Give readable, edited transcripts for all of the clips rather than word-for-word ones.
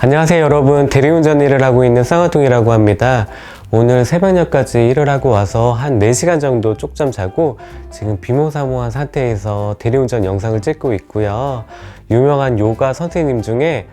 안녕하세요 여러분, 대리운전 일을 하고 있는 쌍화통이라고 합니다. 오늘 새벽녘까지 일을 하고 와서 한 4시간 정도 쪽잠 자고 지금 비모사모한 상태에서 대리운전 영상을 찍고 있고요. 유명한 요가 선생님 중에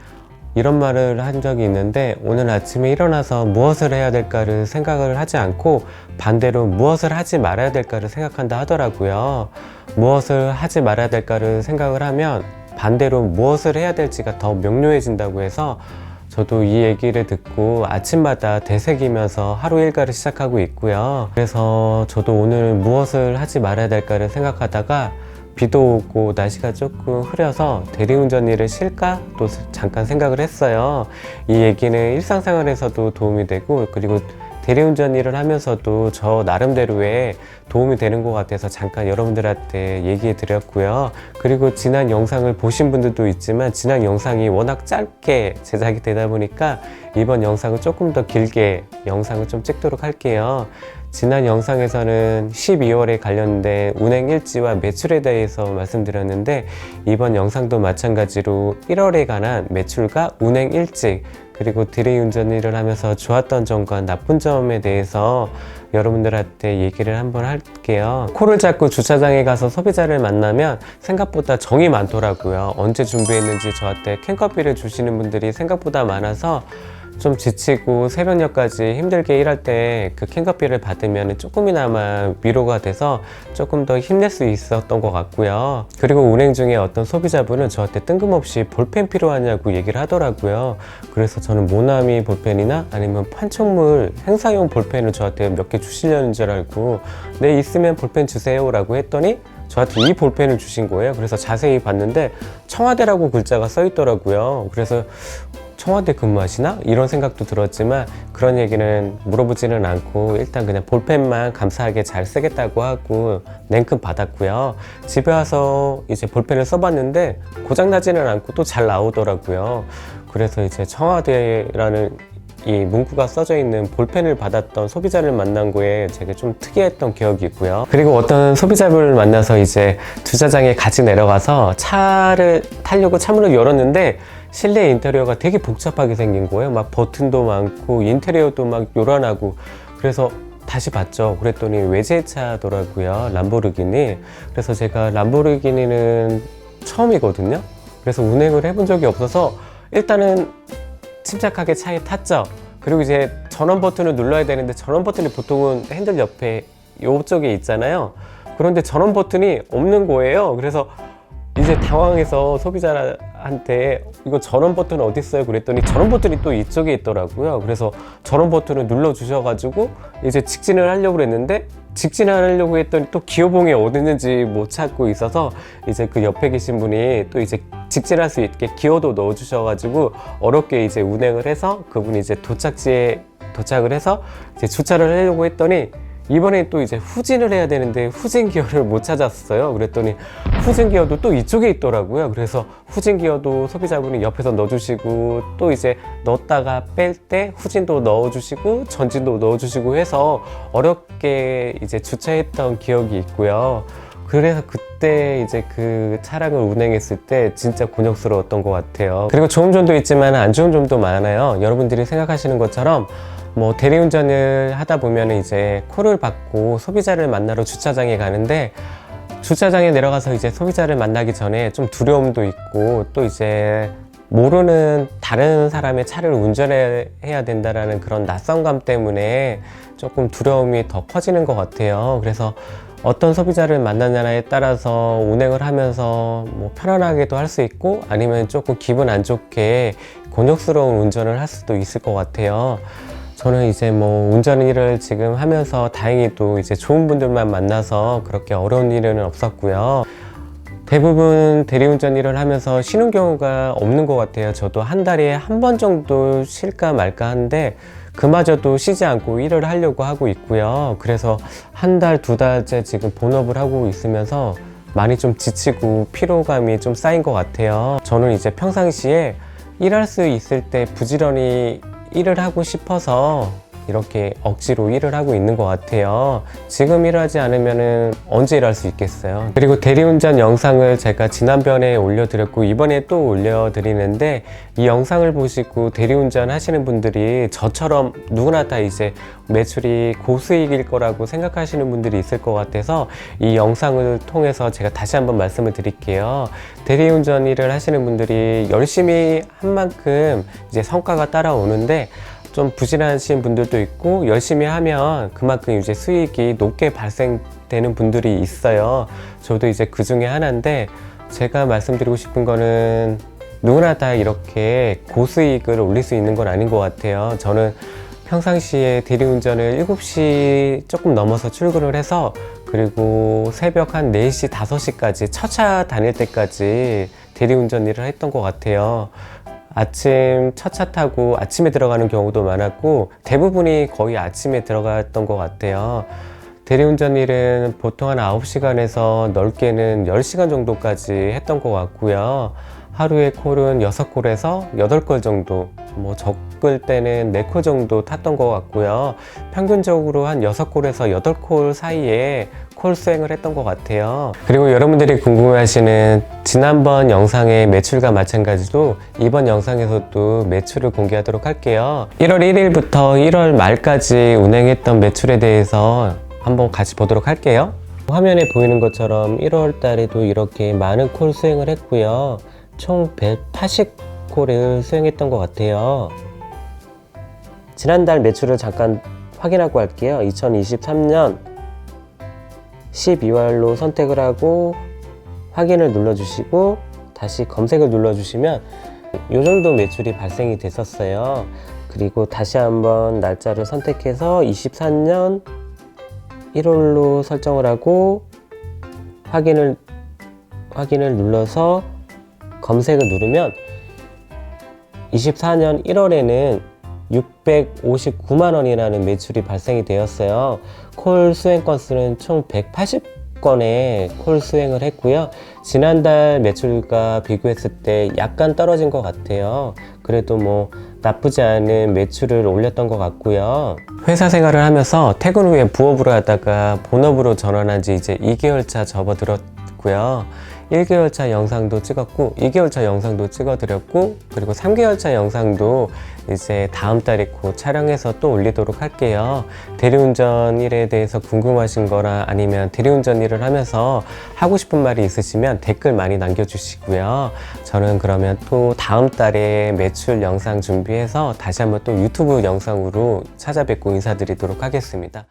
이런 말을 한 적이 있는데, 오늘 아침에 일어나서 무엇을 해야 될까를 생각을 하지 않고 반대로 무엇을 하지 말아야 될까를 생각한다 하더라고요. 무엇을 하지 말아야 될까를 생각을 하면 반대로 무엇을 해야 될지가 더 명료해진다고 해서 저도 이 얘기를 듣고 아침마다 되새기면서 하루 일과를 시작하고 있고요. 그래서 저도 오늘 무엇을 하지 말아야 될까를 생각하다가 비도 오고 날씨가 조금 흐려서 대리운전 일을 쉴까? 또 잠깐 생각을 했어요. 이 얘기는 일상생활에서도 도움이 되고, 그리고 대리운전 일을 하면서도 저 나름대로의 도움이 되는 것 같아서 잠깐 여러분들한테 얘기해 드렸고요. 그리고 지난 영상을 보신 분들도 있지만 지난 영상이 워낙 짧게 제작이 되다 보니까 이번 영상은 조금 더 길게 영상을 좀 찍도록 할게요. 지난 영상에서는 12월에 관련된 운행 일지와 매출에 대해서 말씀드렸는데, 이번 영상도 마찬가지로 1월에 관한 매출과 운행 일지, 그리고 대리운전 일을 하면서 좋았던 점과 나쁜 점에 대해서 여러분들한테 얘기를 한번 할게요. 코를 잡고 주차장에 가서 소비자를 만나면 생각보다 정이 많더라고요. 언제 준비했는지 저한테 캔커피를 주시는 분들이 생각보다 많아서 좀 지치고 새벽녘까지 힘들게 일할 때 그 캔커피를 받으면 조금이나마 위로가 돼서 조금 더 힘낼 수 있었던 것 같고요. 그리고 운행 중에 어떤 소비자분은 저한테 뜬금없이 볼펜 필요하냐고 얘기를 하더라고요. 그래서 저는 모나미 볼펜이나 아니면 판촉물 행사용 볼펜을 저한테 몇 개 주시려는 줄 알고, 네 있으면 볼펜 주세요 라고 했더니 저한테 이 볼펜을 주신 거예요. 그래서 자세히 봤는데 청와대라고 글자가 써 있더라고요. 그래서 청와대 근무하시나? 이런 생각도 들었지만 그런 얘기는 물어보지는 않고 일단 그냥 볼펜만 감사하게 잘 쓰겠다고 하고 냉큼 받았고요. 집에 와서 이제 볼펜을 써봤는데 고장나지는 않고 또 잘 나오더라고요. 그래서 이제 청와대라는 이 문구가 써져 있는 볼펜을 받았던 소비자를 만난 거에 되게 좀 특이했던 기억이 있고요. 그리고 어떤 소비자분을 만나서 이제 주차장에 같이 내려가서 차를 타려고 차문을 열었는데 실내 인테리어가 되게 복잡하게 생긴 거예요. 막 버튼도 많고 인테리어도 막 요란하고. 그래서 다시 봤죠. 그랬더니 외제차더라고요, 람보르기니. 그래서 제가 람보르기니는 처음이거든요. 그래서 운행을 해본 적이 없어서 일단은 침착하게 차에 탔죠. 그리고 이제 전원 버튼을 눌러야 되는데 전원 버튼이 보통은 핸들 옆에 요쪽에 있잖아요. 그런데 전원 버튼이 없는 거예요. 그래서 이제 당황해서 소비자한테 이거 전원 버튼 어디 있어요? 그랬더니 전원 버튼이 또 이쪽에 있더라고요. 그래서 전원 버튼을 눌러 주셔가지고 이제 직진을 하려고 그랬는데, 직진을 하려고 했더니 또 기어봉이 어디 있는지 못 찾고 있어서 이제 그 옆에 계신 분이 또 이제 직진할 수 있게 기어도 넣어 주셔가지고 어렵게 이제 운행을 해서 그분이 이제 도착지에 도착을 해서 이제 주차를 하려고 했더니 이번에 또 이제 후진을 해야 되는데 후진 기어를 못 찾았어요. 그랬더니 후진 기어도 또 이쪽에 있더라고요. 그래서 후진 기어도 소비자분이 옆에서 넣어주시고, 또 이제 넣었다가 뺄 때 후진도 넣어주시고 전진도 넣어주시고 해서 어렵게 이제 주차했던 기억이 있고요. 그래서 그때 이제 그 차량을 운행했을 때 진짜 곤욕스러웠던 것 같아요. 그리고 좋은 점도 있지만 안 좋은 점도 많아요. 여러분들이 생각하시는 것처럼 뭐 대리운전을 하다 보면 이제 콜을 받고 소비자를 만나러 주차장에 가는데, 주차장에 내려가서 이제 소비자를 만나기 전에 좀 두려움도 있고, 또 이제 모르는 다른 사람의 차를 운전해야 된다라는 그런 낯선감 때문에 조금 두려움이 더 커지는 것 같아요. 그래서 어떤 소비자를 만나냐에 따라서 운행을 하면서 뭐 편안하게도 할 수 있고, 아니면 조금 기분 안 좋게 곤욕스러운 운전을 할 수도 있을 것 같아요. 저는 이제 뭐 운전 일을 지금 하면서 다행히도 이제 좋은 분들만 만나서 그렇게 어려운 일은 없었고요. 대부분 대리운전 일을 하면서 쉬는 경우가 없는 것 같아요. 저도 한 달에 한 번 정도 쉴까 말까 하는데 그마저도 쉬지 않고 일을 하려고 하고 있고요. 그래서 한 달, 2달째 지금 본업을 하고 있으면서 많이 좀 지치고 피로감이 좀 쌓인 것 같아요. 저는 이제 평상시에 일할 수 있을 때 부지런히 일을 하고 싶어서 이렇게 억지로 일을 하고 있는 것 같아요. 지금 일하지 않으면 언제 일할 수 있겠어요. 그리고 대리운전 영상을 제가 지난번에 올려드렸고 이번에 또 올려드리는데, 이 영상을 보시고 대리운전 하시는 분들이 저처럼 누구나 다 이제 매출이 고수익일 거라고 생각하시는 분들이 있을 것 같아서 이 영상을 통해서 제가 다시 한번 말씀을 드릴게요. 대리운전 일을 하시는 분들이 열심히 한 만큼 이제 성과가 따라오는데, 좀 부진하신 분들도 있고 열심히 하면 그만큼 이제 수익이 높게 발생되는 분들이 있어요. 저도 이제 그 중에 하나인데, 제가 말씀드리고 싶은 거는 누구나 다 이렇게 고수익을 올릴 수 있는 건 아닌 것 같아요. 저는 평상시에 대리운전을 7시 조금 넘어서 출근을 해서, 그리고 새벽 한 4시, 5시까지 첫차 다닐 때까지 대리운전 일을 했던 것 같아요. 아침 첫 차 타고 아침에 들어가는 경우도 많았고 대부분이 거의 아침에 들어갔던 것 같아요. 대리운전 일은 보통 한 9시간에서 넓게는 10시간 정도까지 했던 것 같고요. 하루에 콜은 6콜에서 8콜 정도, 뭐 적을 때는 4콜 정도 탔던 것 같고요. 평균적으로 한 6콜에서 8콜 사이에 콜 수행을 했던 것 같아요. 그리고 여러분들이 궁금해하시는 지난번 영상의 매출과 마찬가지로 이번 영상에서도 매출을 공개하도록 할게요. 1월 1일부터 1월 말까지 운행했던 매출에 대해서 한번 같이 보도록 할게요. 화면에 보이는 것처럼 1월 달에도 이렇게 많은 콜 수행을 했고요. 총 180콜을 수행했던 것 같아요. 지난달 매출을 잠깐 확인하고 할게요. 2023년 12월로 선택을 하고 확인을 눌러주시고 다시 검색을 눌러주시면 이 정도 매출이 발생이 됐었어요. 그리고 다시 한번 날짜를 선택해서 24년 1월로 설정을 하고 확인을 눌러서 검색을 누르면 24년 1월에는 659만 원이라는 매출이 발생이 되었어요. 콜 수행 건수는 총 180건의 콜 수행을 했고요. 지난달 매출과 비교했을 때 약간 떨어진 것 같아요. 그래도 뭐 나쁘지 않은 매출을 올렸던 것 같고요. 회사 생활을 하면서 퇴근 후에 부업으로 하다가 본업으로 전환한 지 이제 2개월차 접어들었고요. 1개월차 영상도 찍었고 2개월차 영상도 찍어드렸고, 그리고 3개월차 영상도 이제 다음 달에 곧 촬영해서 또 올리도록 할게요. 대리운전 일에 대해서 궁금하신 거나 아니면 대리운전 일을 하면서 하고 싶은 말이 있으시면 댓글 많이 남겨주시고요. 저는 그러면 또 다음 달에 매출 영상 준비해서 다시 한번 또 유튜브 영상으로 찾아뵙고 인사드리도록 하겠습니다.